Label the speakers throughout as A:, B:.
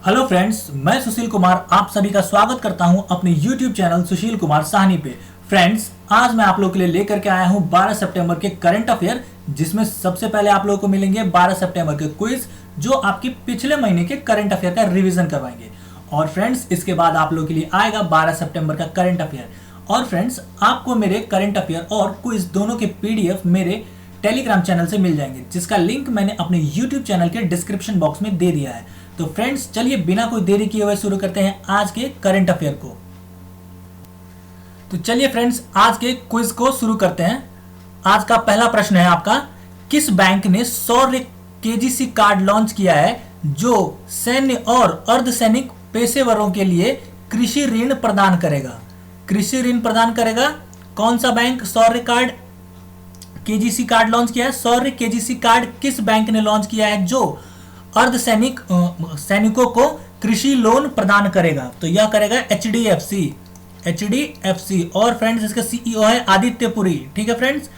A: Hello friends, मैं सुशील कुमार आप सभी का स्वागत करता हूं अपने YouTube चैनल सुशील कुमार साहनी पे। फ्रेंड्स, आज मैं आप लोगों के लिए लेकर के आया हूं 12 सितंबर के करंट अफेयर, जिसमें सबसे पहले आप लोगों को मिलेंगे 12 सितंबर के क्विज जो आपके पिछले महीने के करंट अफेयर का रिवीजन करवाएंगे। और फ्रेंड्स, इसके बाद आप लोगों के लिए आएगा 12 सितंबर का करंट अफेयर। और फ्रेंड्स, आपको मेरे करंट अफेयर और क्विज दोनों के PDF मेरे टेलीग्राम चैनल से मिल जाएंगे, जिसका लिंक मैंने अपने YouTube चैनल के डिस्क्रिप्शन बॉक्स में दे दिया है। तो फ्रेंड्स, चलिए बिना कोई देरी किए हुए शुरू करते हैं आज के करंट अफेयर को। तो चलिए फ्रेंड्स, आज के क्विज को शुरू करते हैं। आज का पहला प्रश्न है आपका, किस बैंक ने सौर्य KGC कार्ड लॉन्च किया है जो सैन्य और अर्धसैनिक पेशेवरों के लिए कृषि ऋण प्रदान करेगा? कृषि ऋण प्रदान करेगा कौन सा बैंक सौर्य कार्ड KGC कार्ड लॉन्च किया है? सौर्य KGC कार्ड किस बैंक ने लॉन्च किया है जो अर्धसैनिक सैनिकों को कृषि लोन प्रदान करेगा? तो यह करेगा HDFC। और फ्रेंड्स, इसका CEO है आदित्य पुरी। ठीक है फ्रेंड्स,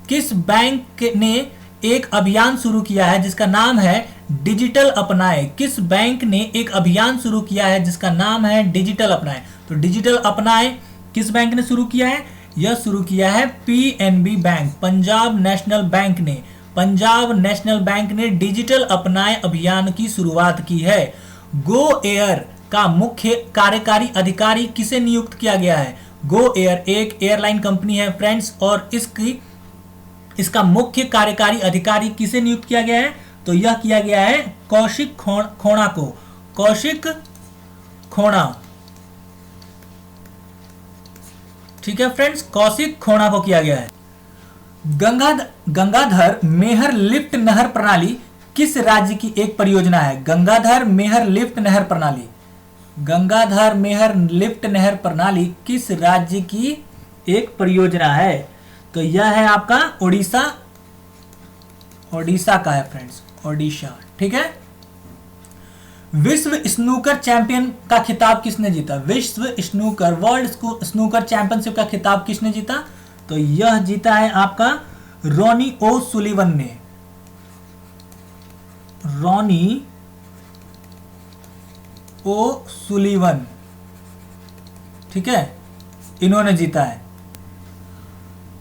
A: किस बैंक ने एक अभियान शुरू किया है जिसका नाम है डिजिटल अपनाए? किस बैंक ने एक अभियान शुरू किया है जिसका नाम है डिजिटल अपनाए? तो डिजिटल अपनाए किस बैंक ने शुरू किया है? यह शुरू किया है PNB bank, Punjab national bank ने। पंजाब नेशनल बैंक ने डिजिटल अपनाए अभियान की शुरुआत की है। गो एयर का मुख्य कार्यकारी अधिकारी किसे नियुक्त किया गया है? गो एयर एक एयरलाइन कंपनी है फ्रेंड्स, और इसका मुख्य कार्यकारी अधिकारी किसे नियुक्त किया गया है? तो यह किया गया है कौशिक खोणा को। कौशिक खोणा, ठीक है फ्रेंड्स, कौशिक खोणा को किया गया है। गंगाधर मेहर लिफ्ट नहर प्रणाली किस राज्य की एक परियोजना है? गंगाधर मेहर लिफ्ट नहर प्रणाली, गंगाधर मेहर लिफ्ट नहर प्रणाली किस राज्य की एक परियोजना है? तो यह है आपका ओडिशा, ओडिशा का है फ्रेंड्स, ओडिशा। ठीक है। विश्व स्नूकर चैंपियन का खिताब किसने जीता? विश्व स्नूकर वर्ल्ड स्नूकर चैंपियनशिप का खिताब किसने जीता? तो यह जीता है आपका रॉनी ओ सुलिवन ने। रॉनी ओ सुलिवन, ठीक है, इन्होंने जीता है।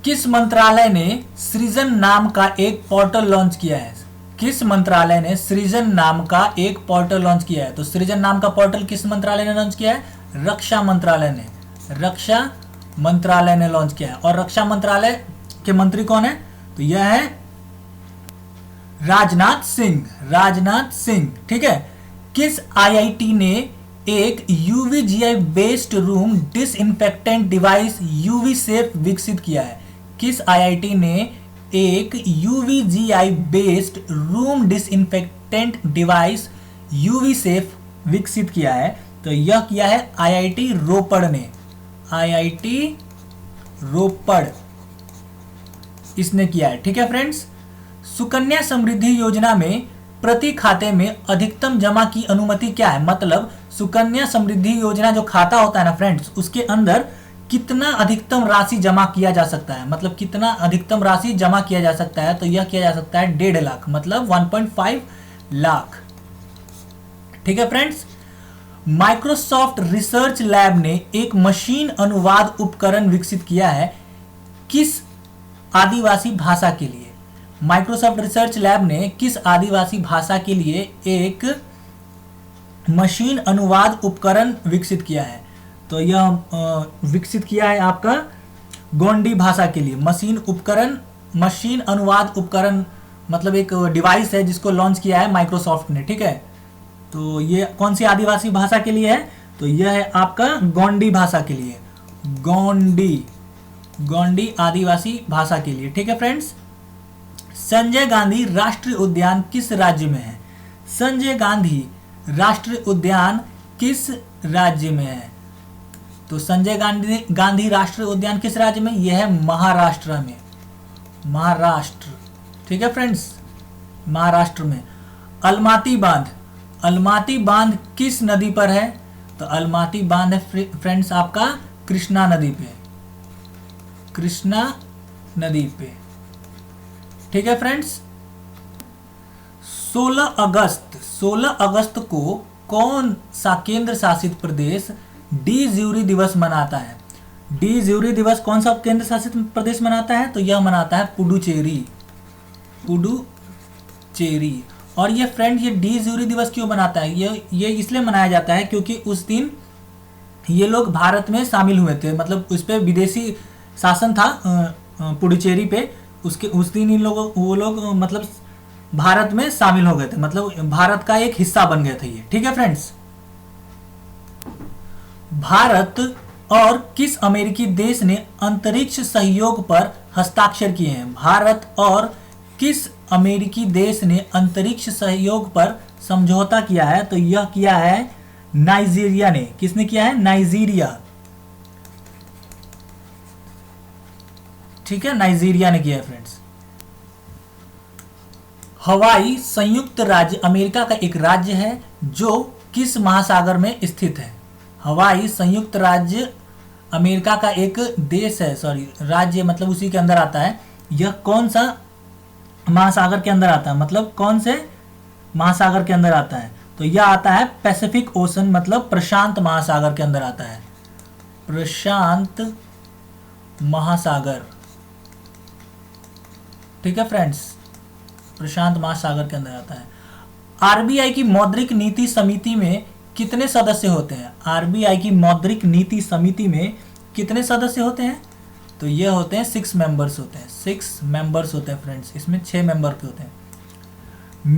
A: किस मंत्रालय ने सृजन नाम का एक पोर्टल लॉन्च किया है? किस मंत्रालय ने सृजन नाम का एक पोर्टल लॉन्च किया है? तो सृजन नाम का पोर्टल किस मंत्रालय ने लॉन्च किया है? रक्षा मंत्रालय ने, रक्षा मंत्रालय ने लॉन्च किया है। और रक्षा मंत्रालय के मंत्री कौन है? तो यह है राजनाथ सिंह, राजनाथ सिंह। ठीक है। किस IIT ने एक UVGI based room disinfectant device UV safe विकसित किया है? किस IIT ने एक UVGI based room disinfectant device UV safe विकसित किया है? तो यह किया है IIT रोपड़ ने, IIT रोपड़ इसने किया है। ठीक है फ्रेंड्स, सुकन्या समृद्धि योजना में प्रति खाते में अधिकतम जमा की अनुमति क्या है? मतलब सुकन्या समृद्धि योजना जो खाता होता है ना फ्रेंड्स, उसके अंदर कितना अधिकतम राशि जमा किया जा सकता है? मतलब कितना अधिकतम राशि जमा किया जा सकता है? तो यह किया जा सकता है 1.5 लाख, मतलब 1.5 लाख। ठीक है फ्रेंड्स, माइक्रोसॉफ्ट रिसर्च लैब ने एक मशीन अनुवाद उपकरण विकसित किया है किस आदिवासी भाषा के लिए? माइक्रोसॉफ्ट रिसर्च लैब ने किस आदिवासी भाषा के लिए एक मशीन अनुवाद उपकरण विकसित किया है? तो यह विकसित किया है आपका गोंडी भाषा के लिए। मशीन अनुवाद उपकरण मतलब एक डिवाइस है जिसको लॉन्च किया है माइक्रोसॉफ्ट ने। ठीक है। तो ये कौन सी आदिवासी भाषा के लिए है? तो यह है आपका गोंडी भाषा के लिए, गोंडी आदिवासी भाषा के लिए। ठीक है फ्रेंड्स, संजय गांधी राष्ट्रीय उद्यान किस राज्य में है? संजय गांधी राष्ट्रीय उद्यान किस राज्य में है? तो संजय गांधी राष्ट्रीय उद्यान किस राज्य में? यह है महाराष्ट्र में, महाराष्ट्र। ठीक है फ्रेंड्स, महाराष्ट्र में। अलमाती बांध, अलमाती बांध किस नदी पर है? तो अलमाती बांध है फ्रेंड्स आपका कृष्णा नदी पे, कृष्णा नदी पे। ठीक है फ्रेंड्स, 16 अगस्त को कौन सा केंद्र शासित प्रदेश डी ज्यूरी दिवस मनाता है? डी ज्यूरी दिवस कौन सा केंद्र शासित प्रदेश मनाता है? तो यह मनाता है पुडुचेरी। पुडुचेरी। और ये फ्रेंड, ये डी ज्यूरी दिवस क्यों मनाता है? ये इसलिए मनाया जाता है क्योंकि उस दिन ये लोग भारत में शामिल हुए थे, मतलब उस पर विदेशी शासन था पुडुचेरी पे। उस दिन वो लोग मतलब भारत में शामिल हो गए थे, मतलब भारत का एक हिस्सा बन गए थे ये। ठीक है फ्रेंड्स। भारत और किस अमेरिकी देश ने अंतरिक्ष सहयोग पर हस्ताक्षर किए हैं? भारत और किस अमेरिकी देश ने अंतरिक्ष सहयोग पर समझौता किया है? तो यह किया है नाइजीरिया ने। किसने किया है? नाइजीरिया। ठीक है, नाइजीरिया ने किया है फ्रेंड्स। हवाई संयुक्त राज्य अमेरिका का एक राज्य है जो किस महासागर में स्थित है? हवाई संयुक्त राज्य अमेरिका का एक देश है, सॉरी राज्य, मतलब उसी के अंदर आता है। यह कौन सा महासागर के अंदर आता है? मतलब कौन से महासागर के अंदर आता है? तो यह आता है पैसिफिक ओशन, मतलब प्रशांत महासागर के अंदर आता है। प्रशांत महासागर। ठीक है फ्रेंड्स, प्रशांत महासागर के अंदर आता है। आरबीआई की मौद्रिक नीति समिति में कितने सदस्य होते हैं? आरबीआई की मौद्रिक नीति समिति में कितने सदस्य होते हैं? तो ये होते हैं 6 मेंबर्स होते हैं। 6 मेंबर्स होते हैं फ्रेंड्स, इसमें 6 मेंबर के होते हैं।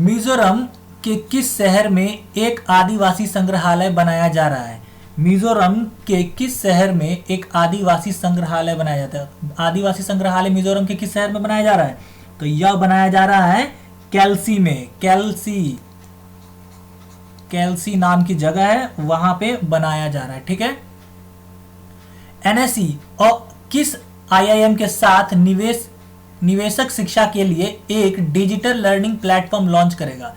A: मिजोरम के किस शहर में एक आदिवासी संग्रहालय बनाया जा रहा है? मिजोरम के किस शहर में एक आदिवासी संग्रहालय बनाया जाता है? आदिवासी संग्रहालय मिजोरम के किस शहर में बनाया जा रहा है? तो यह बनाया जा रहा है कैल्सी में। कैल्सी नाम की जगह है, वहां पे बनाया जा रहा है। ठीक है। एनएसई और किस आईआईएम के साथ निवेशक शिक्षा के लिए एक डिजिटल लर्निंग प्लेटफॉर्म लॉन्च करेगा?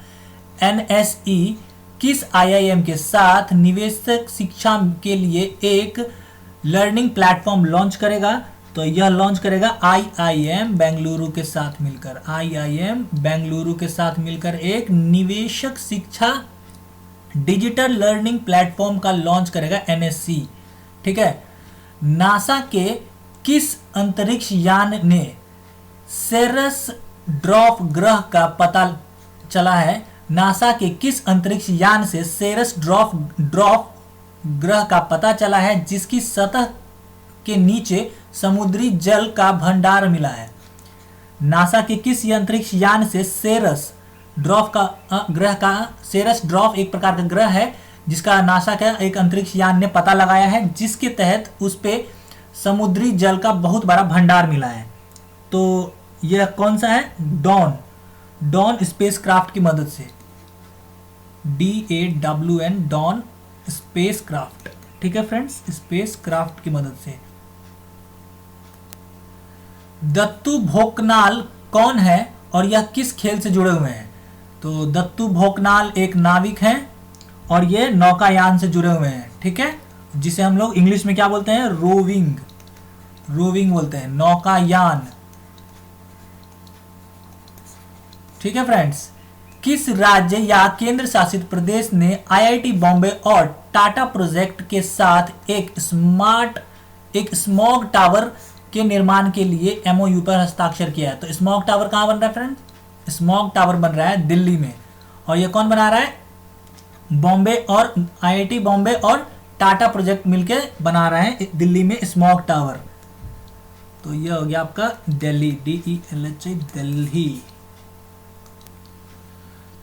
A: एनएसई किस आईआईएम के साथ निवेशक शिक्षा के लिए एक लर्निंग प्लेटफॉर्म लॉन्च करेगा? तो यह लॉन्च करेगा आईआईएम बेंगलुरु के साथ मिलकर। आईआईएम बेंगलुरु के साथ मिलकर एक निवेशक शिक्षा डिजिटल लर्निंग प्लेटफॉर्म का लॉन्च करेगा एनएससी। ठीक है। नासा के किस अंतरिक्ष यान ने सेरस ड्रॉप ग्रह का पता चला है? नासा के किस अंतरिक्ष यान से सेरस ड्रॉप ग्रह का पता चला है जिसकी सतह के नीचे समुद्री जल का भंडार मिला है? नासा के किस अंतरिक्ष यान से सेरस ड्रॉप एक प्रकार का ग्रह है जिसका नासा का एक अंतरिक्ष यान ने पता लगाया है, जिसके तहत उस पे समुद्री जल का बहुत बड़ा भंडार मिला है। तो यह कौन सा है? डॉन स्पेसक्राफ्ट की मदद से। DAWN Dawn spacecraft. ठीक है फ्रेंड्स, स्पेसक्राफ्ट की मदद से। दत्तू भोकनाल कौन है और यह किस खेल से जुड़े हुए हैं? तो दत्तू भोकनाल एक नाविक हैं और ये नौकायान से जुड़े हुए हैं। ठीक है, जिसे हम लोग इंग्लिश में क्या बोलते हैं? रोविंग बोलते हैं, नौकायान। ठीक है फ्रेंड्स। किस राज्य या केंद्र शासित प्रदेश ने आईआईटी बॉम्बे और टाटा प्रोजेक्ट के साथ एक स्मॉग टावर के निर्माण के लिए एमओयू पर हस्ताक्षर किया है? तो स्मॉग टावर कहां बन रहा है फ्रेंड्स? स्मॉग टावर बन रहा है दिल्ली में। और ये कौन बना रहा है? बॉम्बे और आईआईटी बॉम्बे और टाटा प्रोजेक्ट मिलके बना रहे हैं दिल्ली में स्मॉग टावर। तो ये हो गया आपका दिल्ली, DELHI, दिल्ली।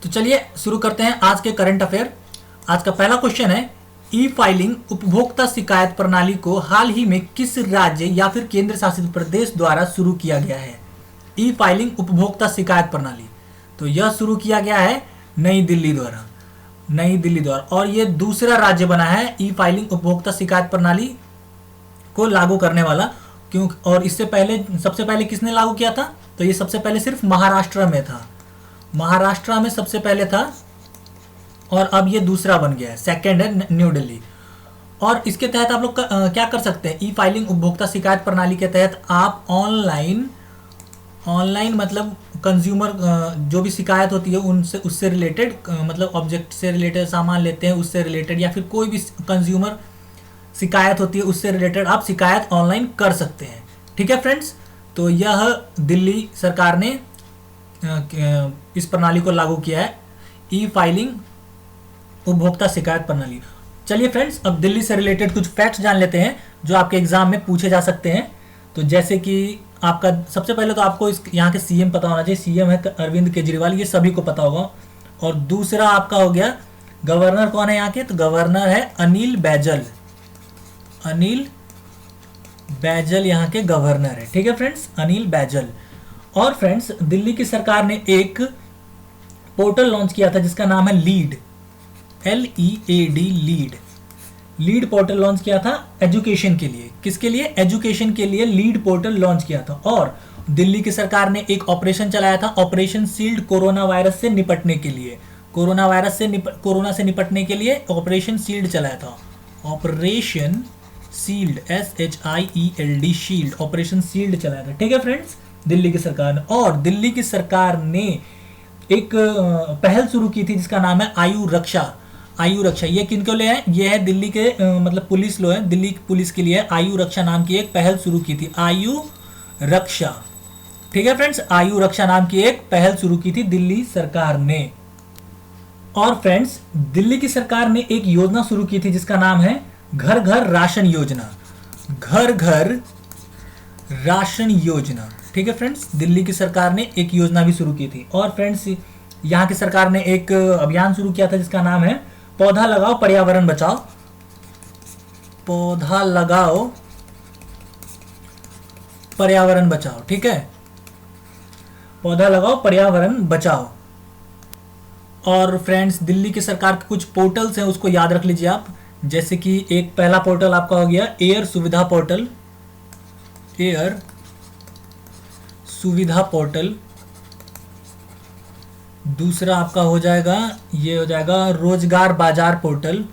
A: तो चलिए शुरू करते हैं आज के करंट अफेयर। आज का पहला क्वेश्चन है, ई फाइलिंग उपभोक्ता शिकायत प्रणाली को हाल ही में किस राज्य या फिर केंद्र शासित प्रदेश द्वारा शुरू किया गया है? ई फाइलिंग उपभोक्ता शिकायत प्रणाली, तो यह शुरू किया गया है नई दिल्ली द्वारा। और ये दूसरा राज्य बना है ई फाइलिंग उपभोक्ता शिकायत प्रणाली को लागू करने वाला। क्यों? और इससे पहले सबसे पहले किसने लागू किया था? तो ये सबसे पहले सिर्फ महाराष्ट्र में था, महाराष्ट्र में सबसे पहले था और अब ये दूसरा बन गया है, सेकंड है न्यू दिल्ली। और इसके तहत आप लोग क्या कर सकते हैं? ई फाइलिंग उपभोक्ता शिकायत प्रणाली के तहत आप ऑनलाइन मतलब कंज्यूमर जो भी शिकायत होती है उनसे उससे रिलेटेड, मतलब ऑब्जेक्ट से रिलेटेड सामान लेते हैं उससे रिलेटेड, या फिर कोई भी कंज्यूमर शिकायत होती है उससे रिलेटेड आप शिकायत ऑनलाइन कर सकते हैं। ठीक है फ्रेंड्स, तो यह दिल्ली सरकार ने इस प्रणाली को लागू किया है, ई फाइलिंग उपभोक्ता शिकायत प्रणाली। चलिए फ्रेंड्स, अब दिल्ली से रिलेटेड कुछ फैक्ट्स जान लेते हैं जो आपके एग्जाम में पूछे जा सकते हैं। तो जैसे कि आपका सबसे पहले तो आपको इस यहाँ के सीएम पता होना चाहिए। सीएम है अरविंद केजरीवाल, ये सभी को पता होगा। और दूसरा आपका हो गया गवर्नर कौन है यहाँ के, तो गवर्नर है अनिल बैजल। अनिल बैजल यहाँ के गवर्नर है। ठीक है फ्रेंड्स, अनिल बैजल। और फ्रेंड्स, दिल्ली की सरकार ने एक पोर्टल लॉन्च किया था जिसका नाम है lead, LEAD, lead portal launch किया था एजुकेशन के लिए। किसके लिए? एजुकेशन के लिए लीड पोर्टल लॉन्च किया था। और दिल्ली की सरकार ने एक ऑपरेशन चलाया था, ऑपरेशन शील्ड, कोरोना वायरस से निपटने के लिए। कोरोना से निपटने के लिए ऑपरेशन शील्ड चलाया था। Operation shield, SHIELD, shield, operation shield चलाया था। ठीक है फ्रेंड्स, दिल्ली की सरकार ने। और दिल्ली की सरकार ने एक पहल शुरू की थी जिसका नाम है आयु रक्षा। आयु रक्षा ये किनको लिए है? ये है दिल्ली के मतलब पुलिस लोग हैं, दिल्ली पुलिस के लिए आयु रक्षा नाम की एक पहल शुरू की थी, आयु रक्षा। ठीक है फ्रेंड्स, आयु रक्षा नाम की एक पहल शुरू की थी दिल्ली सरकार ने। और फ्रेंड्स, दिल्ली की सरकार ने एक योजना शुरू की थी जिसका नाम है घर घर राशन योजना। घर घर राशन योजना। ठीक है फ्रेंड्स, दिल्ली की सरकार ने एक योजना भी शुरू की थी। और फ्रेंड्स, यहाँ की सरकार ने एक अभियान शुरू किया था जिसका नाम है पौधा लगाओ पर्यावरण बचाओ। पौधा लगाओ पर्यावरण बचाओ। ठीक है, पौधा लगाओ पर्यावरण बचाओ। और फ्रेंड्स, दिल्ली की सरकार के कुछ पोर्टल्स हैं उसको याद रख लीजिए आप। जैसे कि एक पहला पोर्टल आपका हो गया एयर सुविधा पोर्टल, एयर सुविधा पोर्टल। दूसरा आपका हो जाएगा, ये हो जाएगा रोजगार बाजार पोर्टल,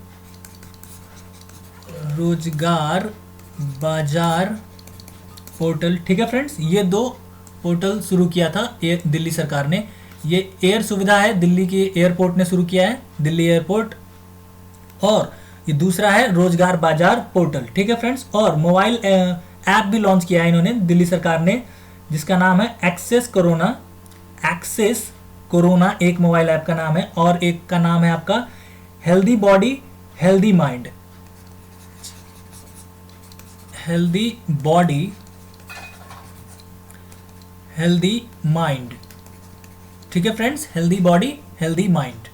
A: रोजगार बाजार पोर्टल। ठीक है फ्रेंड्स, ये दो पोर्टल शुरू किया था दिल्ली सरकार ने। ये एयर सुविधा है, दिल्ली के एयरपोर्ट ने शुरू किया है, दिल्ली एयरपोर्ट। और ये दूसरा है रोजगार बाजार पोर्टल। ठीक है फ्रेंड्स, और मोबाइल ऐप भी लॉन्च किया है इन्होंने दिल्ली सरकार ने जिसका नाम है एक्सेस कोरोना। एक्सेस कोरोना एक मोबाइल ऐप का नाम है। और एक का नाम है आपका healthy body healthy mind. Healthy body healthy mind. ठीक है friends, healthy body healthy mind.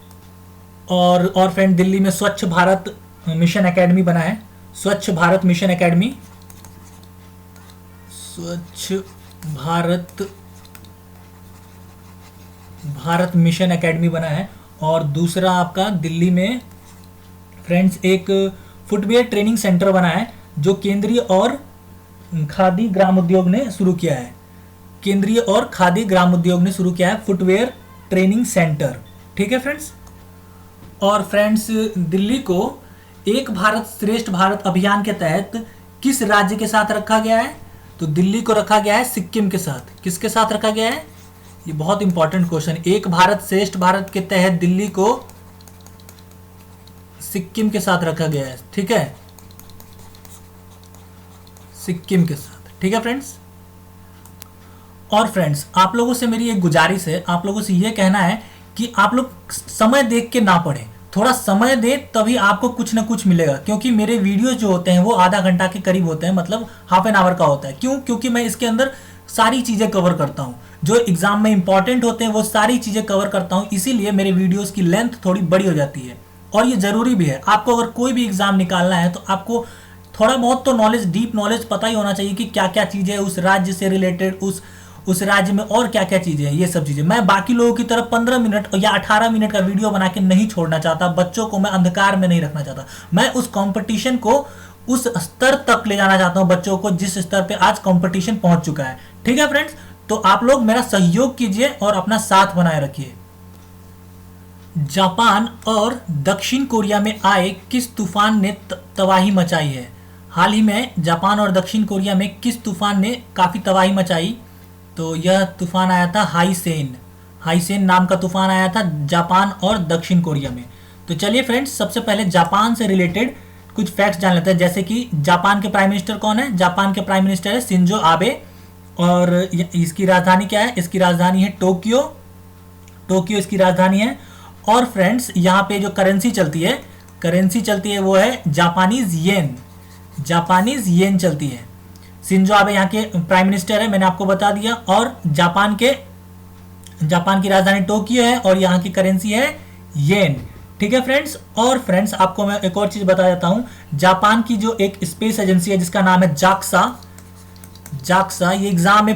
A: और फ्रेंड, दिल्ली में स्वच्छ भारत मिशन एकेडमी बना है, स्वच्छ भारत मिशन एकेडमी, स्वच्छ भारत मिशन एकेडमी बना है। और दूसरा आपका दिल्ली में फ्रेंड्स एक फुटवेयर ट्रेनिंग सेंटर बना है जो केंद्रीय और खादी ग्राम उद्योग ने शुरू किया है। केंद्रीय और खादी ग्राम उद्योग ने शुरू किया है फुटवेयर ट्रेनिंग सेंटर। ठीक है फ्रेंड्स। और फ्रेंड्स, दिल्ली को एक भारत श्रेष्ठ भारत अभियान के तहत किस राज्य के साथ रखा गया है? तो दिल्ली को रखा गया है सिक्किम के साथ। किसके साथ रखा गया है? ये बहुत इंपॉर्टेंट क्वेश्चन। एक भारत श्रेष्ठ भारत के तहत दिल्ली को सिक्किम के साथ रखा गया है। ठीक है, सिक्किम के साथ। ठीक है फ्रेंड्स। और फ्रेंड्स, आप लोगों से मेरी एक गुजारिश है, आप लोगों से ये कहना है कि आप लोग समय देख के ना पढ़ें, थोड़ा समय दें तभी आपको कुछ ना कुछ मिलेगा। क्योंकि मेरे वीडियोस जो होते हैं वो आधा घंटा के करीब होते हैं, मतलब हाफ एन आवर का होता है। क्यों? क्योंकि मैं इसके अंदर सारी चीज़ें कवर करता हूँ, जो एग्जाम में इंपॉर्टेंट होते हैं वो सारी चीज़ें कवर करता हूँ। इसीलिए मेरे वीडियोज़ की लेंथ थोड़ी बड़ी हो जाती है और ये ज़रूरी भी है। आपको अगर कोई भी एग्जाम निकालना है तो आपको थोड़ा बहुत तो नॉलेज, डीप नॉलेज पता ही होना चाहिए कि क्या क्या चीज़ें उस राज्य से रिलेटेड, उस राज्य में और क्या क्या चीज़ें हैं, ये सब चीज़ें। मैं बाकी लोगों की तरह 15 मिनट या 18 मिनट का वीडियो बना के नहीं छोड़ना चाहता। बच्चों को मैं अंधकार में नहीं रखना चाहता। मैं उस कंपटीशन को उस स्तर तक ले जाना चाहता हूं बच्चों को जिस स्तर पे आज कंपटीशन पहुंच चुका है। ठीक है फ्रेंड्स, तो आप लोग मेरा सहयोग कीजिए और अपना साथ बनाए रखिए। जापान और दक्षिण कोरिया में आए किस तूफान ने तबाही मचाई है? हाल ही में जापान और दक्षिण कोरिया में किस तूफान ने काफ़ी तबाही मचाई? तो तो यह तूफान आया था हाईसेन, हाईसेन नाम का तूफान आया था जापान और दक्षिण कोरिया में। तो चलिए फ्रेंड्स, सबसे पहले जापान से रिलेटेड कुछ फैक्ट्स जान लेते हैं। जैसे कि जापान के प्राइम मिनिस्टर कौन है? जापान के प्राइम मिनिस्टर है शिंजो आबे, और इसकी राजधानी क्या है? इसकी राजधानी है टोक्यो, टोक्यो इसकी राजधानी है। और फ्रेंड्स, यहाँ पे जो करेंसी चलती है वो है जापानीज येन, जापानीज येन चलती है। शिंजो आबे यहाँ के प्राइम मिनिस्टर है, मैंने आपको बता दिया। और जापान की राजधानी टोक्यो है और यहाँ की करेंसी है येन। ठीक है फ्रेंड्स। और फ्रेंड्स, आपको मैं एक और चीज बता देता हूँ। जापान की जो एक स्पेस एजेंसी है जिसका नाम है जाक्सा, जाक्सा, ये एग्जाम में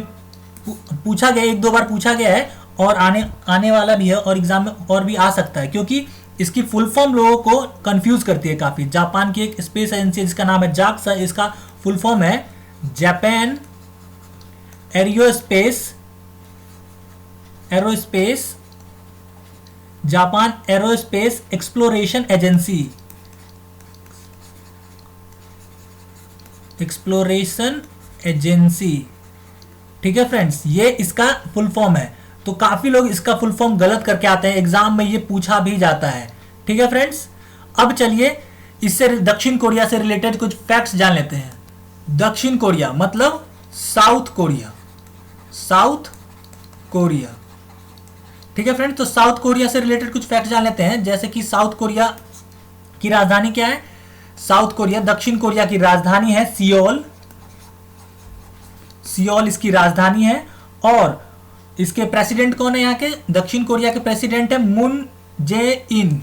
A: पूछा गया, एक दो बार पूछा गया है और आने वाला भी है, और एग्जाम में और भी आ सकता है, क्योंकि इसकी फुल फॉर्म लोगों को कंफ्यूज करती है काफी। जापान की एक स्पेस एजेंसी है जिसका नाम है जाक्सा, इसका फुल फॉर्म है Japan aerospace Japan aerospace exploration agency. ठीक है फ्रेंड्स, ये इसका फुल फॉर्म है। तो काफी लोग इसका फुल फॉर्म गलत करके आते हैं, एग्जाम में ये पूछा भी जाता है। ठीक है फ्रेंड्स, अब चलिए इससे दक्षिण कोरिया से रिलेटेड कुछ फैक्ट्स जान लेते हैं। दक्षिण कोरिया मतलब साउथ कोरिया, साउथ कोरिया। ठीक है फ्रेंड्स, तो साउथ कोरिया से रिलेटेड कुछ फैक्ट जान लेते हैं। जैसे कि साउथ कोरिया की राजधानी क्या है? साउथ कोरिया, दक्षिण कोरिया की राजधानी है सियोल, सियोल इसकी राजधानी है। और इसके प्रेसिडेंट कौन है? यहाँ के दक्षिण कोरिया के प्रेसिडेंट है मून जे इन,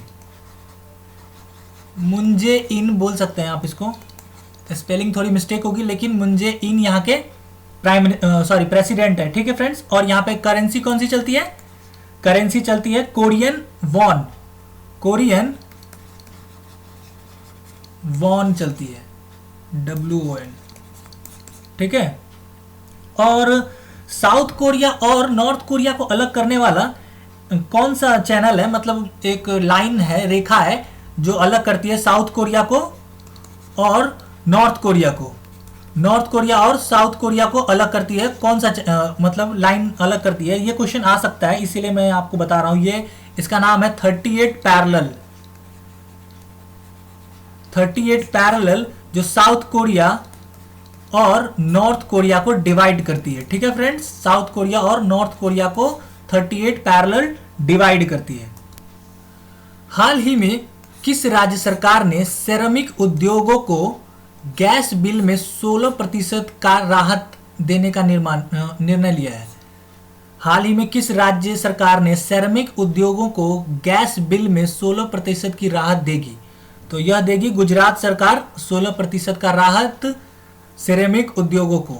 A: मुंजे इन बोल सकते हैं आप इसको, स्पेलिंग थोड़ी मिस्टेक होगी, लेकिन मुंजे इन यहाँ के प्रेसिडेंट है। ठीक है फ्रेंड्स, और यहाँ पे करेंसी कौन सी चलती है? करेंसी चलती है कोरियन वॉन, कोरियन वॉन चलती है, WON। ठीक है। और साउथ कोरिया और नॉर्थ कोरिया को अलग करने वाला कौन सा चैनल है? मतलब एक लाइन है, रेखा है जो अलग करती है साउथ कोरिया को और नॉर्थ कोरिया को, नॉर्थ कोरिया और साउथ कोरिया को अलग करती है। कौन सा मतलब लाइन अलग करती है? ये क्वेश्चन आ सकता है, इसीलिए मैं आपको बता रहा हूं। ये इसका नाम है 38 पैरेलल, 38 पैरेलल, जो साउथ कोरिया और नॉर्थ कोरिया को डिवाइड करती है। ठीक है फ्रेंड्स, साउथ कोरिया और नॉर्थ कोरिया को 38 पैरेलल डिवाइड करती है। हाल ही में किस राज्य सरकार ने सेरामिक उद्योगों को गैस बिल में 16% का राहत देने का निर्णय लिया है? हाल ही में किस राज्य सरकार ने सेरामिक उद्योगों को गैस बिल में 16% की राहत देगी? तो यह देगी गुजरात सरकार 16% का राहत सेरेमिक उद्योगों को।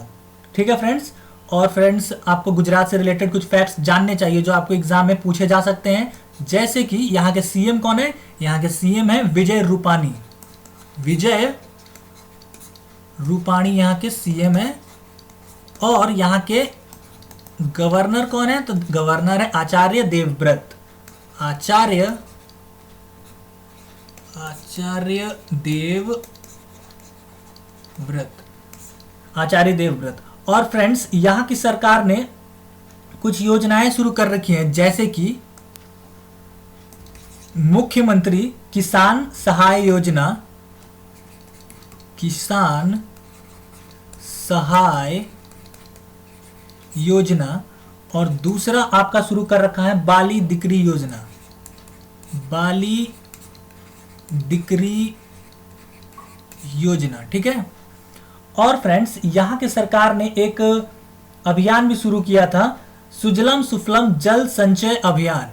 A: ठीक है फ्रेंड्स। और फ्रेंड्स, आपको गुजरात से रिलेटेड कुछ फैक्ट्स जानने चाहिए जो आपको एग्जाम में पूछे जा सकते हैं। जैसे कि यहाँ के सीएम कौन है? यहाँ के सीएम है विजय रूपाणी, विजय रूपाणी यहाँ के सीएम है। और यहाँ के गवर्नर कौन है? तो गवर्नर है आचार्य देवव्रत, आचार्य देवव्रत। और फ्रेंड्स, यहाँ की सरकार ने कुछ योजनाएं शुरू कर रखी हैं, जैसे कि मुख्यमंत्री किसान सहाय योजना, किसान सहाय योजना। और दूसरा आपका शुरू कर रखा है बाली दिकरी योजना, बाली दिकरी योजना। ठीक है। और फ्रेंड्स, यहाँ के सरकार ने एक अभियान भी शुरू किया था, सुजलम सुफलम जल संचय अभियान,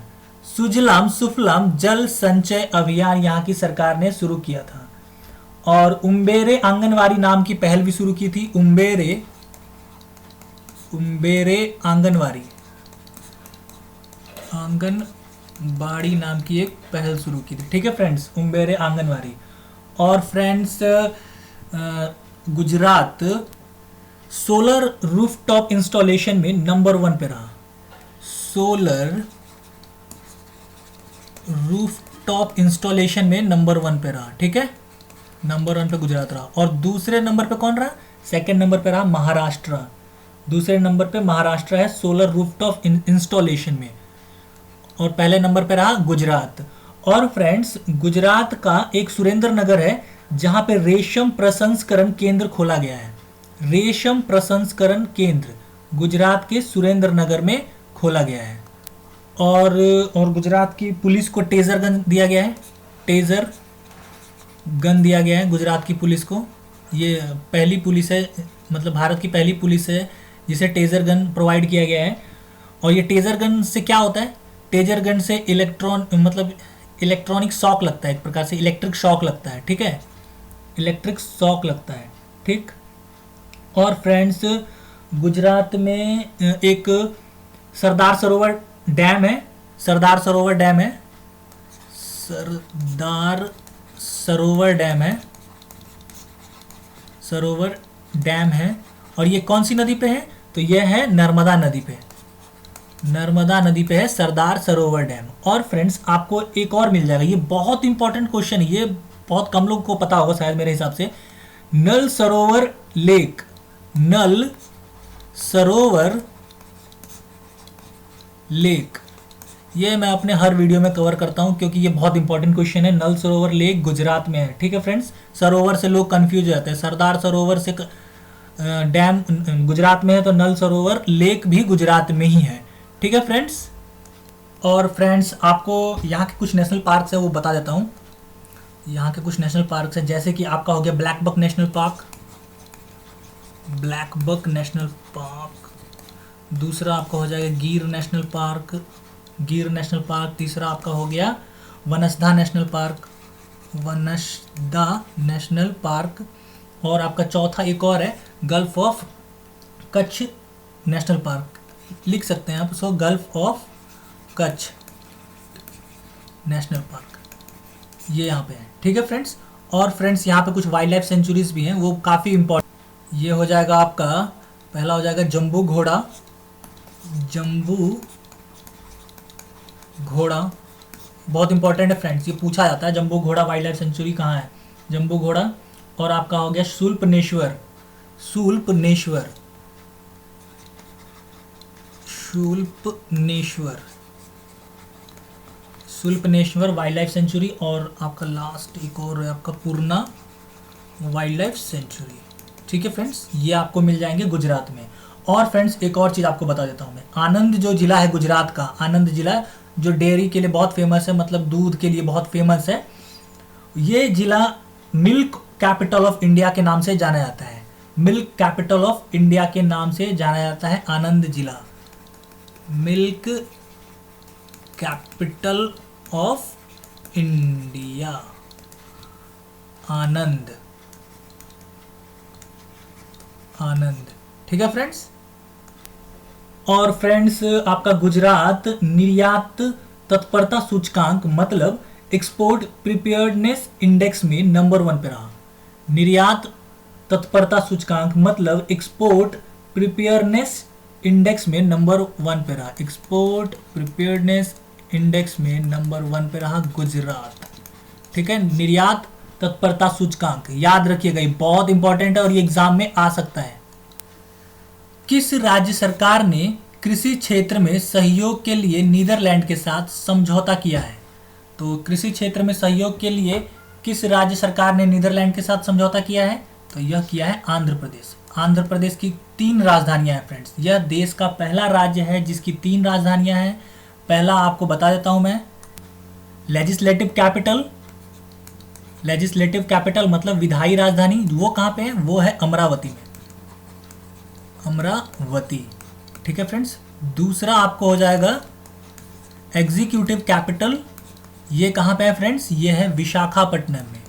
A: सुजलाम सुफलाम जल संचय अभियान यहाँ की सरकार ने शुरू किया था। और उम्बेरे आंगनवाड़ी नाम की पहल भी शुरू की थी, उम्बेरे आंगनबाड़ी नाम की एक पहल शुरू की थी। ठीक है फ्रेंड्स, उम्बेरे आंगनवाड़ी। और friends, Gujarat solar rooftop installation में नंबर 1 पे रहा, सोलर रूफटॉप इंस्टॉलेशन में नंबर 1 पे रहा। ठीक है, नंबर 1 पे गुजरात रहा। और दूसरे नंबर पे कौन रहा? सेकंड नंबर पे रहा महाराष्ट्र, दूसरे नंबर पे महाराष्ट्र है सोलर रूफटॉप इंस्टॉलेशन में, और पहले नंबर पे रहा गुजरात। और फ्रेंड्स गुजरात का एक सुरेंद्र नगर है जहां पे रेशम प्रसंस्करण केंद्र खोला गया है। रेशम प्रसंस्करण केंद्र गुजरात के सुरेंद्र नगर में खोला गया है। और गुजरात की पुलिस को टेजर गन दिया गया है, टेजर गन दिया गया है गुजरात की पुलिस को। ये पहली पुलिस है, मतलब भारत की पहली पुलिस है जिसे टेजर गन प्रोवाइड किया गया है। और ये टेजर गन से क्या होता है, टेजर गन से इलेक्ट्रॉनिक शॉक लगता है, एक प्रकार से इलेक्ट्रिक शॉक लगता है, ठीक है, इलेक्ट्रिक शॉक लगता है, ठीक। और फ्रेंड्स गुजरात में एक सरदार सरोवर डैम है, सरदार सरोवर डैम है, सरदार सरोवर डैम है, सरोवर डैम है। और ये कौन सी नदी पे है, तो ये है नर्मदा नदी पे, नर्मदा नदी पे है सरदार सरोवर डैम। और फ्रेंड्स आपको एक और मिल जाएगा, ये बहुत इंपॉर्टेंट क्वेश्चन है, ये बहुत कम लोगों को पता होगा शायद मेरे हिसाब से। नल सरोवर लेक, नल सरोवर लेक, ये मैं अपने हर वीडियो में कवर करता हूं क्योंकि ये बहुत इंपॉर्टेंट क्वेश्चन है। नल सरोवर लेक गुजरात में है, ठीक है फ्रेंड्स। सरोवर से लोग कंफ्यूज हो जाते हैं, सरदार सरोवर से डैम गुजरात में है तो नल सरोवर लेक भी गुजरात में ही है, ठीक है फ्रेंड्स। और फ्रेंड्स आपको यहाँ के कुछ नेशनल पार्क है वो बता देता हूँ। यहाँ के कुछ नेशनल पार्क है जैसे कि आपका हो गया Blackbuck National Park, Blackbuck National Park. दूसरा आपका हो जाएगा Gir National Park, Gir National Park. तीसरा आपका हो गया Vansda National Park, Vansda National park. और आपका चौथा एक और है Gulf of Kutch National Park, लिख सकते हैं आप उसको, Gulf of Kutch National Park, ये यहाँ पे है, ठीक है फ्रेंड्स। और फ्रेंड्स यहाँ पे कुछ वाइल्ड लाइफ सेंचुरीज भी हैं, वो काफ़ी इंपॉर्टेंट। ये हो जाएगा आपका, पहला हो जाएगा जम्बू घोड़ा, जम्बू घोड़ा बहुत इंपॉर्टेंट है फ्रेंड्स, ये पूछा जाता है जम्बू घोड़ा वाइल्ड लाइफ सेंचुरी कहाँ है, जम्बू घोड़ा। और आपका हो गया शूल्पनेश्वर, शूल्पनेश्वर, शूल्पनेश्वर, शूल्पनेश्वर वाइल्ड लाइफ सेंचुरी। और आपका लास्ट एक और है आपका पूर्णा वाइल्ड लाइफ सेंचुरी, ठीक है फ्रेंड्स। ये आपको मिल जाएंगे गुजरात में। और फ्रेंड्स एक और चीज़ आपको बता देता हूँ मैं, आनंद जो जिला है गुजरात का, आनंद जिला जो डेयरी के लिए बहुत फेमस है, मतलब दूध के लिए बहुत फेमस है, ये जिला मिल्क कैपिटल ऑफ इंडिया के नाम से जाना जाता है, मिल्क कैपिटल ऑफ इंडिया के नाम से जाना जाता है आनंद जिला, मिल्क कैपिटल ऑफ इंडिया, आनंद, आनंद, ठीक है फ्रेंड्स। और फ्रेंड्स आपका गुजरात निर्यात तत्परता सूचकांक मतलब एक्सपोर्ट प्रिपेयर्डनेस इंडेक्स में नंबर 1 पे रहा। निर्यात तत्परता सूचकांक मतलब एक्सपोर्ट प्रिपेयर्डनेस इंडेक्स में नंबर 1 पे रहा, एक्सपोर्ट प्रिपेयर्डनेस इंडेक्स में नंबर 1 पे रहा गुजरात, ठीक है। निर्यात तत्परता सूचकांक याद रखिएगा, ये बहुत इंपॉर्टेंट है और ये एग्जाम में आ सकता है। किस राज्य सरकार ने कृषि क्षेत्र में सहयोग के लिए नीदरलैंड के साथ समझौता किया है? तो कृषि क्षेत्र में सहयोग के लिए किस राज्य सरकार ने नीदरलैंड के साथ समझौता किया है? तो यह किया है आंध्र प्रदेश। आंध्र प्रदेश की 3 राजधानियां हैं फ्रेंड्स, यह देश का पहला राज्य है जिसकी 3 राजधानियां हैं। पहला आपको बता देता हूं मैं, लेजिस्लेटिव कैपिटल, लेजिस्लेटिव कैपिटल मतलब विधायी राजधानी, वो कहाँ पे है? वो है अमरावती में, अमरावती, ठीक है फ्रेंड्स। दूसरा आपको हो जाएगा एग्जीक्यूटिव कैपिटल, ये कहाँ पे है फ्रेंड्स? ये है विशाखापट्टनम में,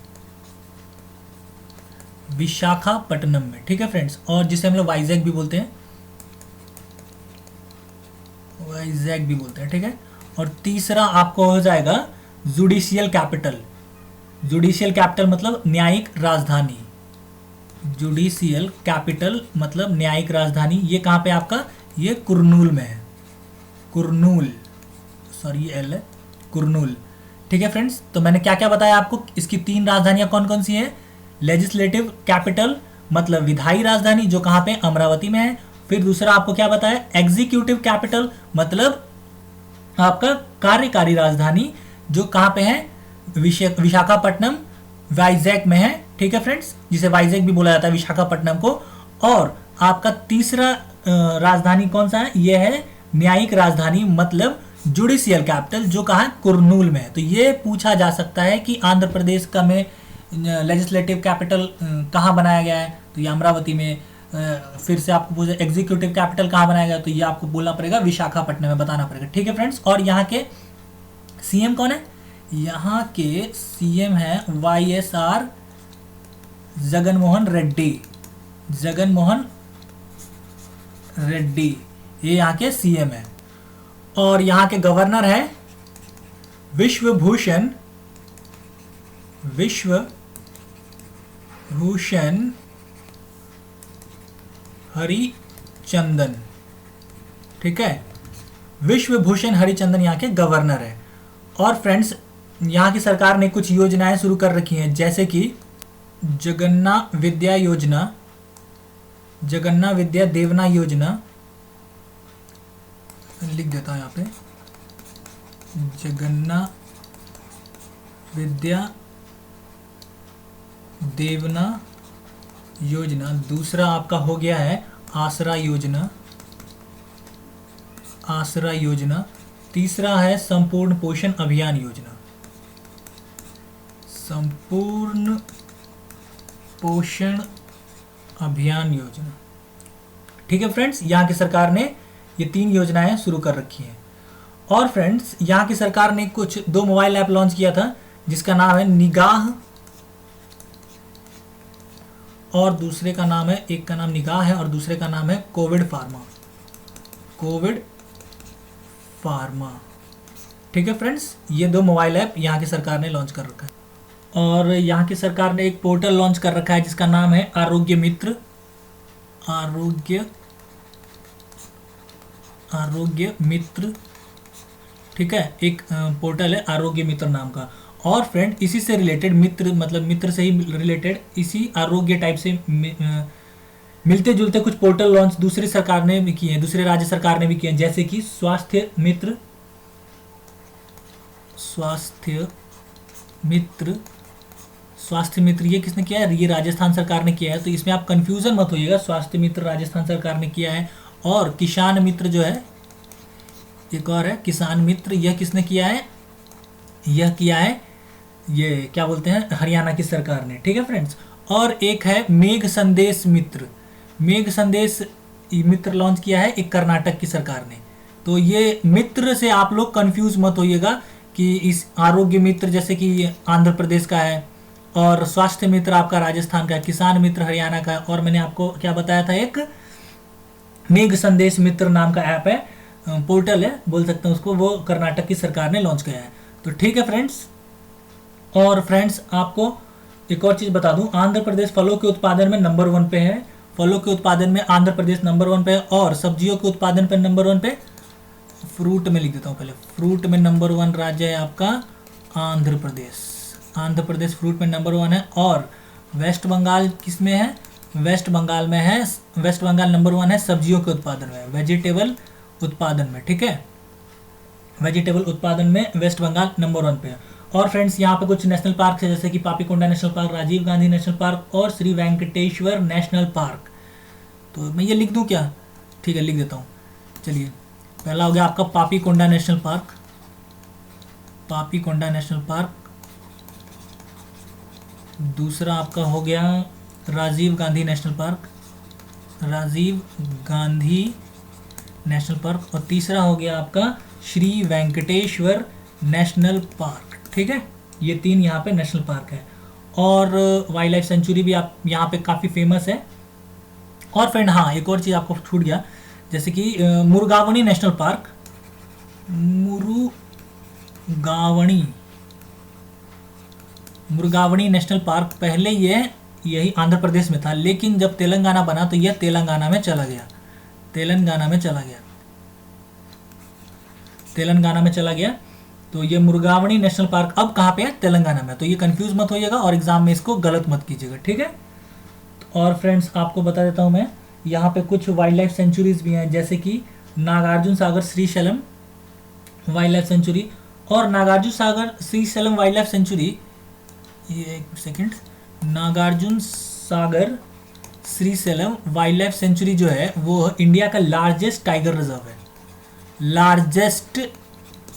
A: विशाखापट्टनम में, ठीक है फ्रेंड्स। और जिसे हम लोग वाइजैक भी बोलते हैं, वाइजैक भी बोलते हैं, ठीक है। और तीसरा आपको हो जाएगा जुडिशियल कैपिटल, जुडिशियल कैपिटल मतलब न्यायिक राजधानी, जुडिशियल कैपिटल मतलब न्यायिक राजधानी, ये कहाँ पे आपका? ये कुर्नूल में है, कुर्नूल, सॉरी ये एल है, कुर्नूल, ठीक है फ्रेंड्स। तो मैंने क्या क्या बताया आपको, इसकी 3 राजधानियां कौन कौन सी हैं? लेजिस्लेटिव कैपिटल मतलब विधायी राजधानी जो कहाँ पे? अमरावती में है। फिर दूसरा आपको क्या बताया, एग्जीक्यूटिव कैपिटल मतलब आपका कार्यकारी राजधानी, जो कहाँ पे है, विशाखापट्टनम वाइजैक में है। ठीक है फ्रेंड्स, जिसे वाइजैक भी बोला जाता है विशाखापट्टनम को। और आपका तीसरा राजधानी कौन सा है, यह है न्यायिक राजधानी मतलब जुडिशियल कैपिटल, जो कहाँ है, कुर्नूल में है। तो ये पूछा जा सकता है कि आंध्र प्रदेश का में लेजिस्लेटिव कैपिटल कहाँ बनाया गया है, तो ये अमरावती में। फिर से आपको पूछा एग्जीक्यूटिव कैपिटल कहाँ बनाया गया, तो ये आपको बोलना पड़ेगा विशाखापट्टनम में, बताना पड़ेगा। ठीक है फ्रेंड्स, और यहाँ के सीएम कौन है, यहाँ के सीएम है YSR जगनमोहन रेड्डी, जगनमोहन रेड्डी, ये यहाँ के सीएम है। और यहाँ के गवर्नर है विश्वभूषण हरिचंदन। ठीक है, विश्वभूषण हरिचंदन यहाँ के गवर्नर है। और फ्रेंड्स, यहाँ की सरकार ने कुछ योजनाएं शुरू कर रखी हैं, जैसे कि जगन्ना विद्या योजना, जगन्ना विद्या देवना योजना, लिख देता हूं यहाँ पे, जगन्ना विद्या देवना योजना। दूसरा आपका हो गया है आसरा योजना, आसरा योजना। तीसरा है संपूर्ण पोषण अभियान योजना, संपूर्ण पोषण अभियान योजना। ठीक है फ्रेंड्स, यहाँ की सरकार ने ये 3 योजनाएं शुरू कर रखी हैं। और फ्रेंड्स, यहाँ की सरकार ने कुछ 2 मोबाइल ऐप लॉन्च किया था, जिसका नाम है निगाह, और दूसरे का नाम है, एक का नाम निगाह है और दूसरे का नाम है कोविड फार्मा, कोविड फार्मा। ठीक है फ्रेंड्स, ये 2 मोबाइल ऐप यहाँ की सरकार ने लॉन्च कर रखा है। और यहाँ की सरकार ने एक पोर्टल लॉन्च कर रखा है, जिसका नाम है आरोग्य मित्र, आरोग्य मित्र। ठीक है, एक पोर्टल है आरोग्य मित्र नाम का। और फ्रेंड, इसी से रिलेटेड, मित्र मतलब मित्र से ही रिलेटेड, इसी आरोग्य टाइप से मिलते जुलते कुछ पोर्टल लॉन्च दूसरी सरकार ने भी किए हैं, दूसरे राज्य सरकार ने भी किए हैं, जैसे कि स्वास्थ्य मित्र, स्वास्थ्य मित्र ये किसने किया है, ये राजस्थान सरकार ने किया है। तो इसमें आप कंफ्यूजन मत होइएगा, स्वास्थ्य मित्र राजस्थान सरकार ने किया है। और किसान मित्र जो है, एक और है किसान मित्र, यह किसने किया है, यह किया है, ये क्या बोलते हैं, हरियाणा की सरकार ने। ठीक है फ्रेंड्स, और एक है मेघ संदेश मित्र, मेघ संदेश मित्र लॉन्च किया है एक कर्नाटक की सरकार ने। तो ये मित्र से आप लोग कंफ्यूज मत होइएगा कि इस आरोग्य मित्र जैसे कि आंध्र प्रदेश का है, और स्वास्थ्य मित्र आपका राजस्थान का है, किसान मित्र हरियाणा का है, और मैंने आपको क्या बताया था, एक मेघ संदेश मित्र नाम का ऐप है, पोर्टल है बोल सकते हैं उसको, वो कर्नाटक की सरकार ने लॉन्च किया है। तो ठीक है फ्रेंड्स, और फ्रेंड्स आपको एक और चीज़ बता दूं, आंध्र प्रदेश फलों के उत्पादन में नंबर 1 पे है, फलों के उत्पादन में आंध्र प्रदेश नंबर 1 पे है, और सब्जियों के उत्पादन पे नंबर 1 पे, फ्रूट में लिख देता हूँ पहले, फ्रूट में नंबर 1 राज्य है आपका आंध्र प्रदेश, आंध्र प्रदेश फ्रूट में नंबर 1 है। और वेस्ट बंगाल किस में है, वेस्ट बंगाल में है, वेस्ट बंगाल नंबर 1 है सब्जियों के उत्पादन में, वेजिटेबल उत्पादन में। ठीक है, वेजिटेबल उत्पादन में वेस्ट बंगाल नंबर 1 पे है। और फ्रेंड्स, यहाँ पे कुछ नेशनल पार्क है, जैसे कि Papikonda National Park, Rajiv Gandhi National park और श्री वेंकटेश्वर नेशनल पार्क। तो मैं ये लिख दूं क्या, ठीक है लिख देता हूँ। चलिए, पहला हो गया आपका Papikonda National Park, Papikonda National Park. दूसरा आपका हो गया Rajiv Gandhi National Park, Rajiv Gandhi National park. और तीसरा हो गया आपका श्री वेंकटेश्वर नेशनल पार्क। ठीक है, ये 3 यहाँ पे नेशनल पार्क है। और वाइल्ड लाइफ सेंचुरी भी आप यहाँ पे काफ़ी फेमस है। और फ्रेंड हाँ, एक और चीज़ आपको छूट गया, जैसे कि मुरगावनी नेशनल पार्क, मुरगावनी नेशनल पार्क पहले यही आंध्र प्रदेश में था, लेकिन जब तेलंगाना बना तो यह तेलंगाना में चला गया, तेलंगाना में चला गया। तो ये मुरगावनी नेशनल पार्क अब कहाँ पे है, तेलंगाना में। तो ये कंफ्यूज मत होइएगा और एग्जाम में इसको गलत मत कीजिएगा। ठीक है, और फ्रेंड्स आपको बता देता हूँ मैं यहाँ पे कुछ वाइल्ड लाइफ सेंचुरीज भी हैं, जैसे कि Nagarjuna Sagar Srisailam wild life sanctuary. और Nagarjuna Sagar Srisailam wild life sanctuary, ये एक second, Nagarjuna Sagar Srisailam wild life sanctuary जो है वो इंडिया का लार्जेस्ट टाइगर रिजर्व है। लार्जेस्ट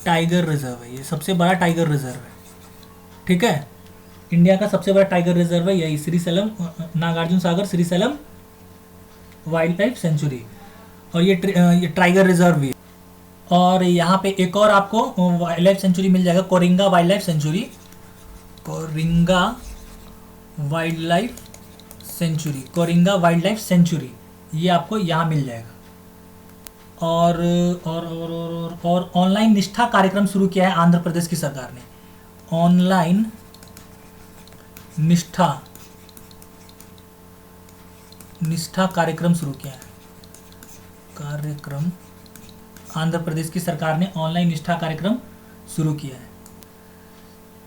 A: टाइगर रिजर्व है, ये सबसे बड़ा टाइगर रिजर्व है। ठीक है, इंडिया का सबसे बड़ा टाइगर रिजर्व है यही Srisailam, Nagarjuna Sagar Srisailam wild life sanctuary. और ये टाइगर रिजर्व भी है। और यहाँ पे एक और आपको वाइल्ड लाइफ सेंचुरी मिल जाएगा, Coringa wild life sanctuary. Coringa wild life sanctuary, Coringa wild life sanctuary, ये आपको यहाँ मिल जाएगा। और ऑनलाइन निष्ठा कार्यक्रम शुरू किया है आंध्र प्रदेश की सरकार ने। ऑनलाइन निष्ठा कार्यक्रम शुरू किया है। कार्यक्रम, आंध्र प्रदेश की सरकार ने ऑनलाइन निष्ठा कार्यक्रम शुरू किया है।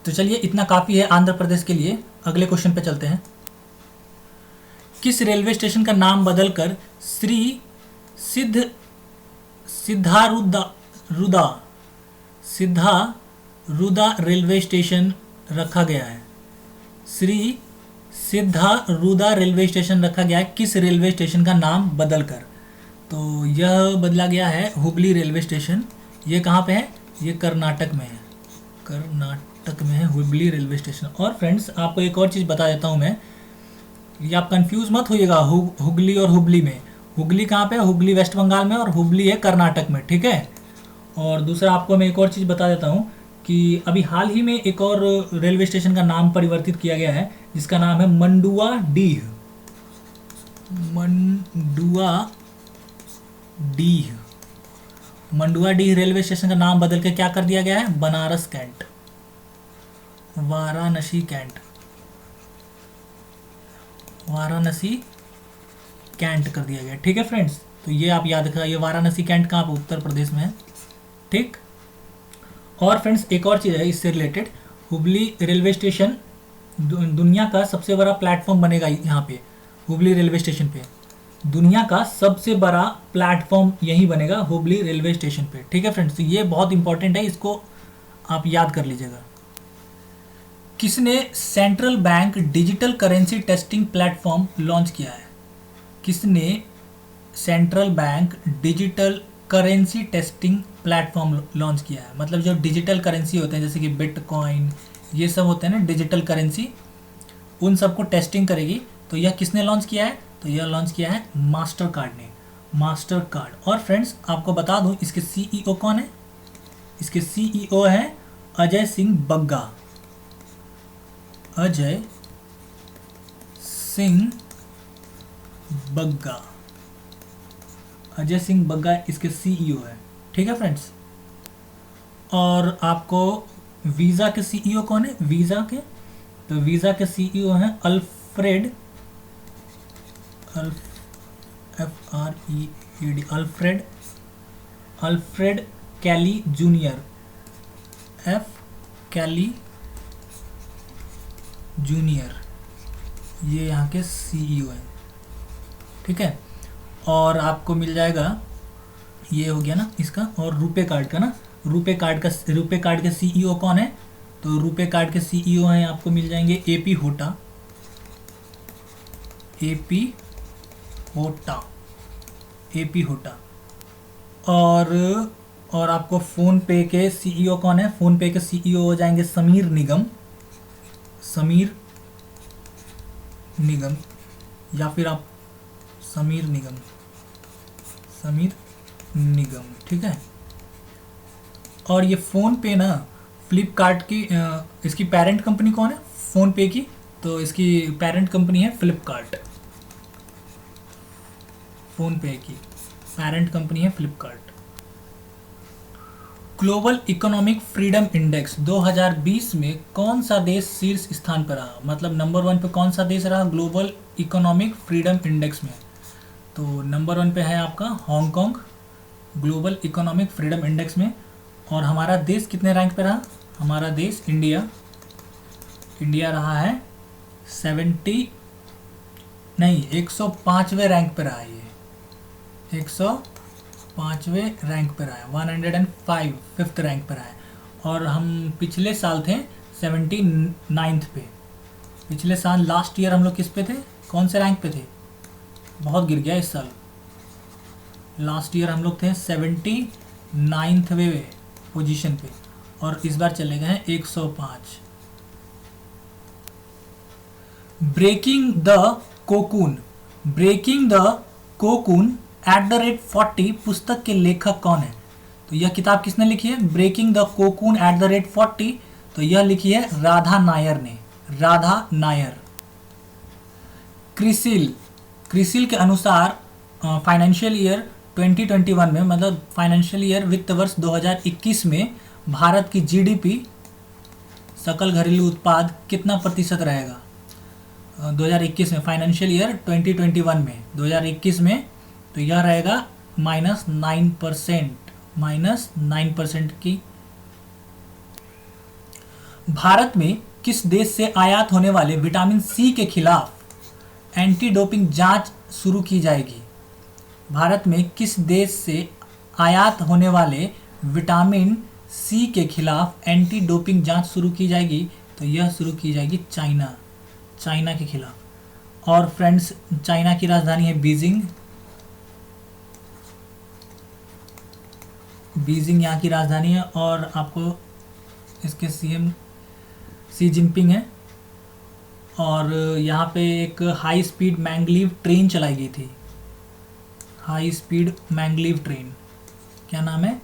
A: तो चलिए इतना काफ़ी है आंध्र प्रदेश के लिए। अगले क्वेश्चन पे चलते हैं। किस रेलवे स्टेशन का नाम बदलकर श्री सिद्धारूदा रेलवे स्टेशन रखा गया है? श्री सिद्धारूदा रेलवे स्टेशन रखा गया है किस रेलवे स्टेशन का नाम बदलकर? तो यह बदला गया है हुबली रेलवे स्टेशन। ये कहाँ पे है? ये कर्नाटक में है। कर्नाटक में है हुबली रेलवे स्टेशन। और फ्रेंड्स आपको एक और चीज़ बता देता हूँ मैं, ये आप कंफ्यूज मत होइएगा हुगली और हुबली में। हुगली कहाँ पे है? हुगली वेस्ट बंगाल में, और हुबली है कर्नाटक में। ठीक है। और दूसरा आपको मैं एक और चीज़ बता देता हूँ कि अभी हाल ही में एक और रेलवे स्टेशन का नाम परिवर्तित किया गया है, जिसका नाम है मंडुआडीह। मंडुआडीह रेलवे स्टेशन का नाम बदल के क्या कर दिया गया है? Banaras Cantt, Varanasi Cantt, Varanasi Cantt कर दिया गया। ठीक है फ्रेंड्स, तो ये आप याद रखिएगा, ये वाराणसी कैंट कहाँ पे? उत्तर प्रदेश में है। ठीक। और फ्रेंड्स एक और चीज़ है इससे रिलेटेड, हुबली रेलवे स्टेशन दुनिया का सबसे बड़ा प्लेटफॉर्म बनेगा यहाँ पे, हुबली रेलवे स्टेशन पे। दुनिया का सबसे बड़ा प्लेटफॉर्म यहीं बनेगा हुबली रेलवे स्टेशन पे। ठीक है फ्रेंड्स, तो ये बहुत इंपॉर्टेंट है, इसको आप याद कर लीजिएगा। किसने central bank digital currency testing platform launch किया है? किसने central bank digital currency testing platform launch किया है? मतलब जो डिजिटल करेंसी होते हैं जैसे कि बिटकॉइन, ये सब होते हैं ना डिजिटल करेंसी, उन सबको टेस्टिंग करेगी। तो यह किसने लॉन्च किया है? तो यह लॉन्च किया है मास्टर कार्ड ने, मास्टर कार्ड। और फ्रेंड्स आपको बता दूं इसके सीईओ कौन है? इसके सीईओ है अजय सिंह बग्गा। अजय सिंह बग्गा, अजय सिंह बग्गा इसके सीईओ है। ठीक है फ्रेंड्स। और आपको वीज़ा के सीईओ कौन है? वीज़ा के, तो वीज़ा के सीईओ हैं अल्फ्रेड, FRED, अल्फ्रेड कैली जूनियर, कैली जूनियर, ये यहाँ के सीईओ हैं। ठीक है। और आपको मिल जाएगा, ये हो गया ना इसका। और रुपे कार्ड का ना, रुपे कार्ड के सीईओ कौन है? तो रुपे कार्ड के सीईओ हैं आपको मिल जाएंगे एपी होटा, एपी होटा। और आपको फ़ोन पे के सीईओ कौन है? फ़ोन पे के सीईओ हो जाएंगे समीर निगम, या फिर आप समीर निगम। ठीक है। और ये फ़ोन पे ना फ्लिपकार्ट की, इसकी पेरेंट कंपनी कौन है फ़ोन पे की? तो इसकी पेरेंट कंपनी है फ्लिपकार्ट। फ़ोन पे की पेरेंट कंपनी है Flipkart. Global economic freedom index 2020 में कौन सा देश शीर्ष स्थान पर रहा? मतलब नंबर 1 पे कौन सा देश रहा ग्लोबल इकोनॉमिक फ्रीडम इंडेक्स में? तो नंबर 1 पे है आपका Hong Kong global economic freedom index में। और हमारा देश कितने रैंक पे रहा? हमारा देश इंडिया रहा है नहीं, 105वें रैंक पे रहा ये, 105वें रैंक पे रहा है, 105 फिफ्थ रैंक पे रहा है। और हम पिछले साल थे 79th पे। पिछले साल लास्ट ईयर हम लोग किस पे थे, कौन से रैंक पे थे? बहुत गिर गया इस साल। लास्ट ईयर हम लोग थे 79वें पोजीशन पे और इस बार चले गए हैं 105। Breaking the cocoon, breaking the cocoon @40 पुस्तक के लेखक कौन है? तो यह किताब किसने लिखी है? ब्रेकिंग द कोकून @40, तो यह लिखी है राधा नायर ने, राधा नायर। क्रिसिल, क्रिसिल के अनुसार फाइनेंशियल ईयर 2021 में, मतलब फाइनेंशियल ईयर वित्त वर्ष 2021 में भारत की जीडीपी सकल घरेलू उत्पाद कितना प्रतिशत रहेगा? 2021 में, फाइनेंशियल ईयर 2021 में, 2021 में, तो यह रहेगा -9%, -9% की। भारत में किस देश से आयात होने वाले विटामिन सी के खिलाफ एंटी डोपिंग जांच शुरू की जाएगी? भारत में किस देश से आयात होने वाले विटामिन सी के खिलाफ एंटी डोपिंग जांच शुरू की जाएगी? तो यह शुरू की जाएगी चाइना, चाइना के खिलाफ। और फ्रेंड्स, चाइना की राजधानी है बीजिंग, बीजिंग यहाँ की राजधानी है। और आपको इसके सीएम शी जिनपिंग है। और यहाँ पे एक हाई स्पीड मैंगलीव ट्रेन चलाई गई थी, हाई स्पीड मैंगलीव ट्रेन, क्या नाम है?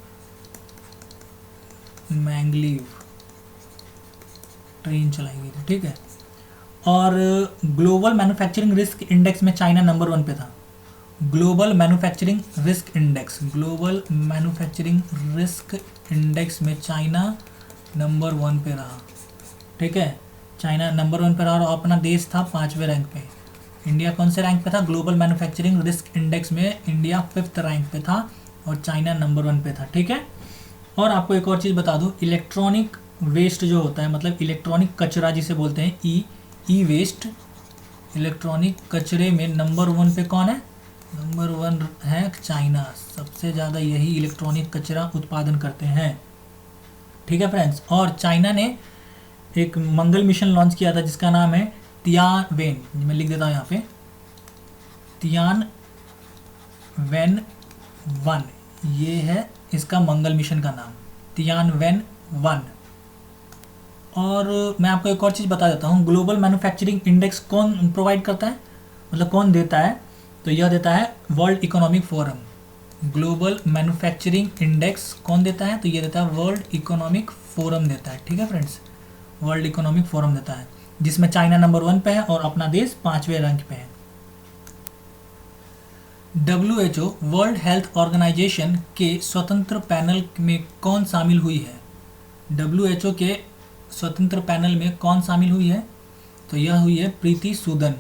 A: मैंगलीव ट्रेन चलाई गई थी, ठीक है। और ग्लोबल मैन्युफैक्चरिंग रिस्क इंडेक्स में चाइना नंबर 1 पे था। Global manufacturing risk index, global manufacturing risk index में चाइना नंबर 1 पे रहा, ठीक है। चाइना नंबर 1 पे रहा और अपना देश था 5वें रैंक पे। इंडिया कौन से रैंक पे था? ग्लोबल मैन्युफैक्चरिंग रिस्क इंडेक्स में इंडिया 5th रैंक पे था और चाइना नंबर 1 पे था, ठीक है। और आपको एक और चीज़ बता दूँ, इलेक्ट्रॉनिक वेस्ट जो होता है, मतलब इलेक्ट्रॉनिक कचरा जिसे बोलते हैं, ई वेस्ट, इलेक्ट्रॉनिक कचरे में नंबर 1 पे कौन है? नंबर 1 है चाइना। सबसे ज़्यादा यही इलेक्ट्रॉनिक कचरा उत्पादन करते हैं, ठीक है फ्रेंड्स। और चाइना ने एक मंगल मिशन लॉन्च किया था जिसका नाम है तियानवेन, मैं लिख देता हूँ यहाँ पे, तियानवेन-1, ये है इसका मंगल मिशन का नाम, तियानवेन-1। और मैं आपको एक और चीज़ बता देता हूँ, ग्लोबल मैन्युफैक्चरिंग इंडेक्स कौन प्रोवाइड करता है, मतलब कौन देता है? तो यह देता है world economic forum. Global manufacturing index कौन देता है? तो ये देता है वर्ल्ड इकोनॉमिक फोरम देता है, ठीक है फ्रेंड्स, वर्ल्ड इकोनॉमिक फोरम देता है, जिसमें चाइना नंबर 1 पे है और अपना देश 5वें रैंक पे है। WHO वर्ल्ड हेल्थ ऑर्गेनाइजेशन के स्वतंत्र पैनल में कौन शामिल हुई है? WHO के स्वतंत्र पैनल में कौन शामिल हुई है? तो यह हुई है प्रीति सूदन,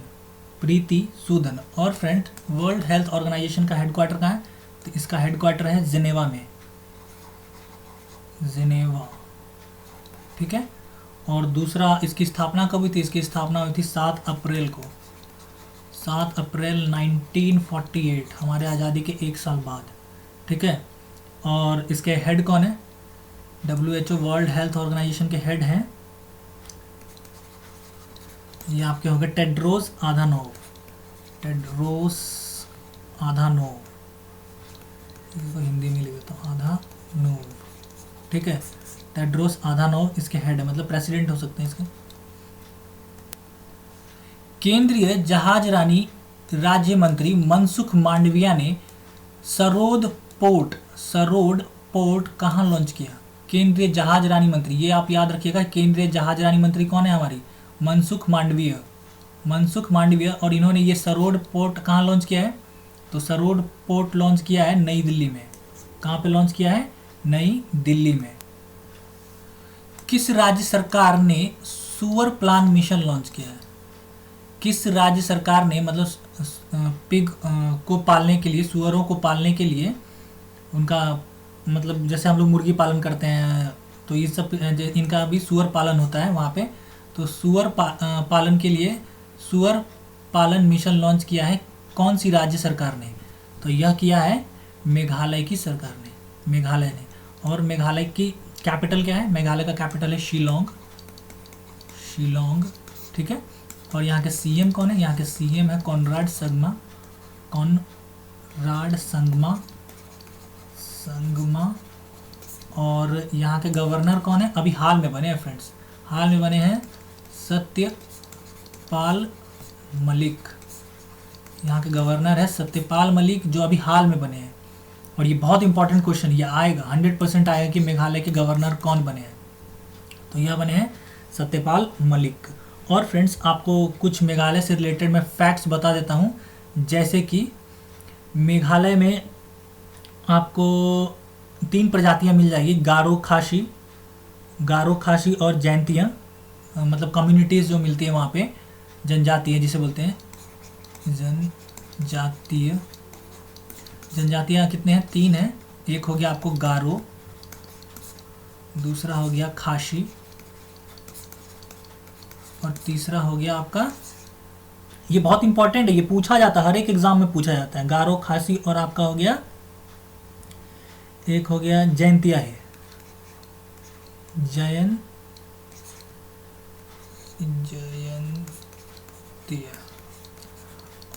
A: प्रीति सूदन। और फ्रेंड, वर्ल्ड हेल्थ ऑर्गेनाइजेशन का हेडक्वार्टर कहाँ है? तो इसका हेडक्वार्टर है जिनेवा में, जिनेवा, ठीक है। और दूसरा, इसकी स्थापना कब हुई थी? इसकी स्थापना हुई थी 7 अप्रैल को, 7 अप्रैल 1948, हमारे आज़ादी के 1 साल बाद, ठीक है। और इसके हेड कौन है? WHO वर्ल्ड हेल्थ ऑर्गेनाइजेशन के हेड हैं, ये आपके हो गए टेड्रोस आधानोव, टेड्रोस आधानोव, इसको हिंदी में लिख देता हूँ, आधानोव, ठीक है। टेड्रोस आधानोव इसके हेड है, मतलब प्रेसिडेंट हो सकते हैं इसके। केंद्रीय जहाजरानी राज्य मंत्री मनसुख मांडविया ने सरोद पोर्ट कहाँ लॉन्च किया? केंद्रीय जहाजरानी मंत्री, ये आप याद रखिएगा, केंद्रीय जहाजरानी मंत्री कौन है हमारी? मनसुख मांडविया, मनसुख मांडविया। और इन्होंने ये सरोद पोर्ट कहाँ लॉन्च किया है? तो सरोद पोर्ट लॉन्च किया है नई दिल्ली में। कहाँ पे लॉन्च किया है? नई दिल्ली में। किस राज्य सरकार ने सुअर प्लान मिशन लॉन्च किया है? किस राज्य सरकार ने, मतलब पिग को पालने के लिए, सुअरों को पालने के लिए, उनका मतलब जैसे हम लोग मुर्गी पालन करते हैं, तो ये सब इनका भी सुअर पालन होता है वहाँ पे। तो सुअर पालन के लिए सुअर पालन मिशन लॉन्च किया है कौन सी राज्य सरकार ने? तो यह किया है मेघालय की सरकार ने, मेघालय ने। और मेघालय की कैपिटल क्या है? मेघालय का कैपिटल है शिलोंग, शिलोंग, ठीक है। और यहाँ के सीएम कौन है? यहाँ के सीएम है कॉनराड संगमा, कॉनराड संगमा, संगमा। और यहाँ के गवर्नर कौन है? अभी हाल में बने हैं फ्रेंड्स, हाल में बने हैं सत्यपाल मलिक। यहाँ के गवर्नर है सत्यपाल मलिक, जो अभी हाल में बने हैं। और ये बहुत इंपॉर्टेंट क्वेश्चन, ये आएगा 100% आएगा कि मेघालय के गवर्नर कौन बने हैं। तो यह बने हैं सत्यपाल मलिक। और फ्रेंड्स आपको कुछ मेघालय से रिलेटेड मैं फैक्ट्स बता देता हूँ, जैसे कि मेघालय में आपको 3 प्रजातियाँ मिल जाएगी, गारो खासी, गारो खासी और जैंतियाँ, मतलब कम्युनिटीज़ जो मिलती है वहाँ पे, जनजातीय जिसे बोलते हैं जनजातीय। जनजातियाँ कितने हैं? 3 हैं। एक हो गया आपको गारो, दूसरा हो गया खासी और तीसरा हो गया आपका, ये बहुत इंपॉर्टेंट है, ये पूछा जाता है, हर एक एग्जाम में पूछा जाता है। गारो, खासी और आपका हो गया, एक हो गया जैंतिया है, जयंतिया।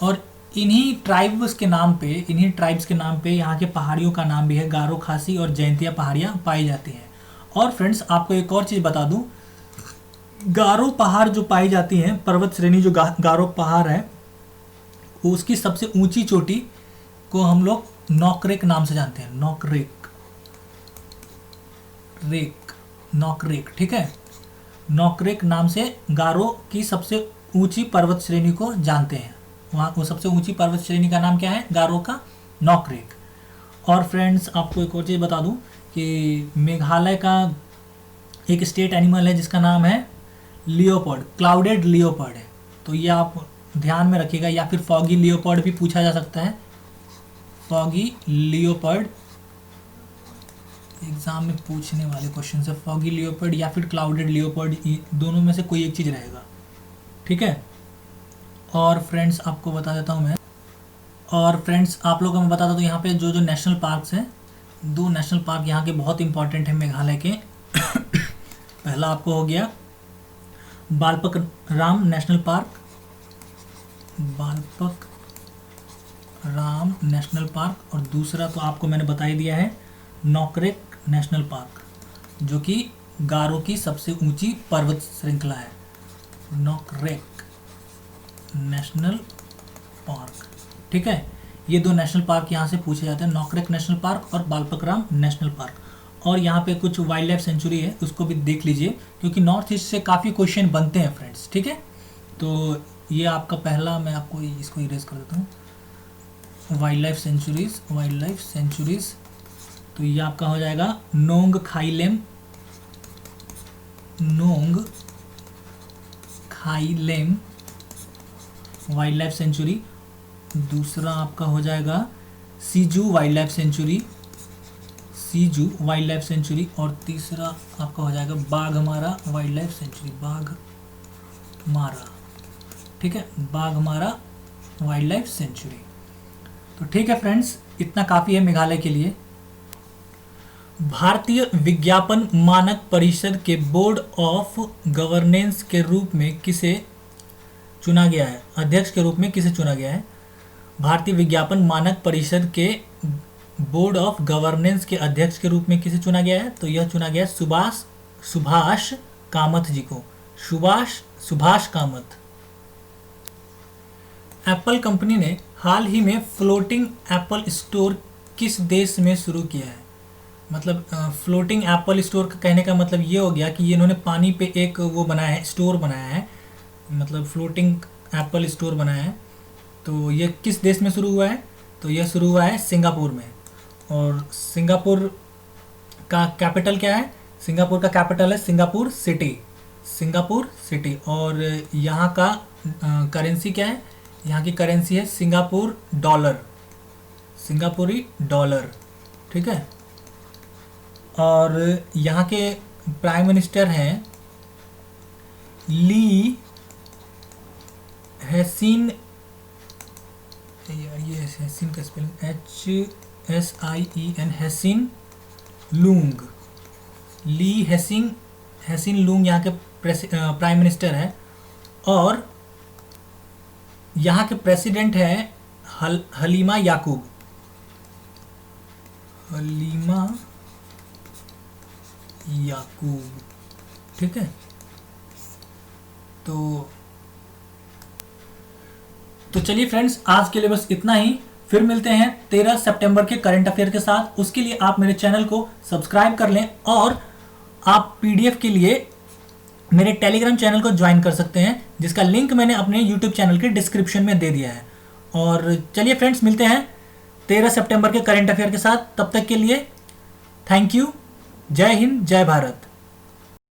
A: और इन्हीं ट्राइब्स के नाम पे यहाँ के पहाड़ियों का नाम भी है, गारो, खासी और जैंतिया पहाड़ियाँ पाई जाती हैं। और फ्रेंड्स आपको एक और चीज़ बता दूं, गारो पहाड़ जो पाई जाती हैं, पर्वत श्रेणी जो गारो पहाड़ है, उसकी सबसे ऊंची चोटी को हम लोग नॉकरेक नाम से जानते हैं, नॉकरेक, नॉकरेक, ठीक है। नॉकरेक नाम से गारो की सबसे ऊंची पर्वत श्रेणी को जानते हैं। वहाँ वो सबसे ऊंची पर्वत श्रेणी का नाम क्या है? गारो का नॉकरेक। और फ्रेंड्स आपको एक और चीज़ बता दूं कि मेघालय का एक स्टेट एनिमल है जिसका नाम है लियोपर्ड, क्लाउडेड लियोपर्ड है। तो ये आप ध्यान में रखिएगा, या फिर फॉगी लियोपर्ड भी पूछा जा सकता है, फॉगी लियोपर्ड एग्जाम में पूछने वाले क्वेश्चन है, फॉगी लियोपर्ड या फिर क्लाउडेड लियोपर्ड, दोनों में से कोई एक चीज़ रहेगा, ठीक है। और फ्रेंड्स आपको बता देता हूँ मैं, और फ्रेंड्स आप लोगों को मैं बताता हूँ यहाँ पे जो नेशनल पार्क्स हैं, 2 नेशनल पार्क यहाँ के बहुत इंपॉर्टेंट हैं मेघालय के। पहला आपको हो गया Balpakram national park, Balpakram national park, और दूसरा तो आपको मैंने बता ही दिया है नॉकरेक नेशनल पार्क, जो कि गारो की सबसे ऊंची पर्वत श्रृंखला है, नॉकरेक नेशनल पार्क, ठीक है। ये 2 नेशनल पार्क यहाँ से पूछे जाते हैं, नॉकरेक नेशनल पार्क और बालपकराम नेशनल पार्क। और यहाँ पे कुछ वाइल्ड लाइफ सेंचुरी है, उसको भी देख लीजिए, क्योंकि नॉर्थ ईस्ट से काफ़ी क्वेश्चन बनते हैं फ्रेंड्स, ठीक है। तो ये आपका पहला, मैं आपको इसको इरेज कर देता हूँ, wildlife sanctuaries, wildlife sanctuaries. तो ये आपका हो जाएगा Nongkhyllem, Nongkhyllem wildlife sanctuary. दूसरा आपका हो जाएगा Siju wildlife sanctuary, Siju wildlife sanctuary. और तीसरा आपका हो जाएगा Baghmara wildlife sanctuary, Baghmara, ठीक है, बाघमारा वाइल्ड लाइफ सेंचुरी। तो ठीक है फ्रेंड्स, इतना काफ़ी है मेघालय के लिए। भारतीय विज्ञापन मानक परिषद के बोर्ड ऑफ गवर्नेंस के रूप में किसे चुना गया है? अध्यक्ष के रूप में किसे चुना गया है? भारतीय विज्ञापन मानक परिषद के बोर्ड ऑफ गवर्नेंस के अध्यक्ष के रूप में किसे चुना गया है? तो यह चुना गया है सुभाष कामत जी को, सुभाष कामत। एप्पल कंपनी ने हाल ही में फ्लोटिंग एप्पल स्टोर किस देश में शुरू किया है? मतलब फ्लोटिंग एप्पल स्टोर का कहने का मतलब ये हो गया कि ये इन्होंने पानी पे एक वो बनाया है, स्टोर बनाया है, मतलब फ्लोटिंग एप्पल स्टोर बनाया है। तो ये किस देश में शुरू हुआ है? तो यह शुरू हुआ है सिंगापुर में। और सिंगापुर का कैपिटल क्या है? सिंगापुर का कैपिटल है सिंगापुर सिटी, सिंगापुर सिटी। और यहाँ का करेंसी क्या है? यहाँ की करेंसी है सिंगापुर डॉलर, सिंगापुरी डॉलर, ठीक है। और यहाँ के प्राइम मिनिस्टर हैं ली हैसिन यार ये हैसिन का स्पेलिंग HSIEN, हैसिन लूंग, ली हैसिन, हैसिन लूंग यहाँ के प्राइम मिनिस्टर है। और यहाँ के प्रेसिडेंट है हलीमा याकूब, हलीमा याकूब। ठीक है, तो चलिए फ्रेंड्स, आज के लिए बस इतना ही। फिर मिलते हैं 13 सितंबर के करंट अफेयर के साथ। उसके लिए आप मेरे चैनल को सब्सक्राइब कर लें और आप पीडीएफ के लिए मेरे टेलीग्राम चैनल को ज्वाइन कर सकते हैं, जिसका लिंक मैंने अपने यूट्यूब चैनल के डिस्क्रिप्शन में दे दिया है। और चलिए फ्रेंड्स, मिलते हैं 13 सितंबर के करंट अफेयर के साथ। तब तक के लिए थैंक यू। जय हिंद, जय भारत।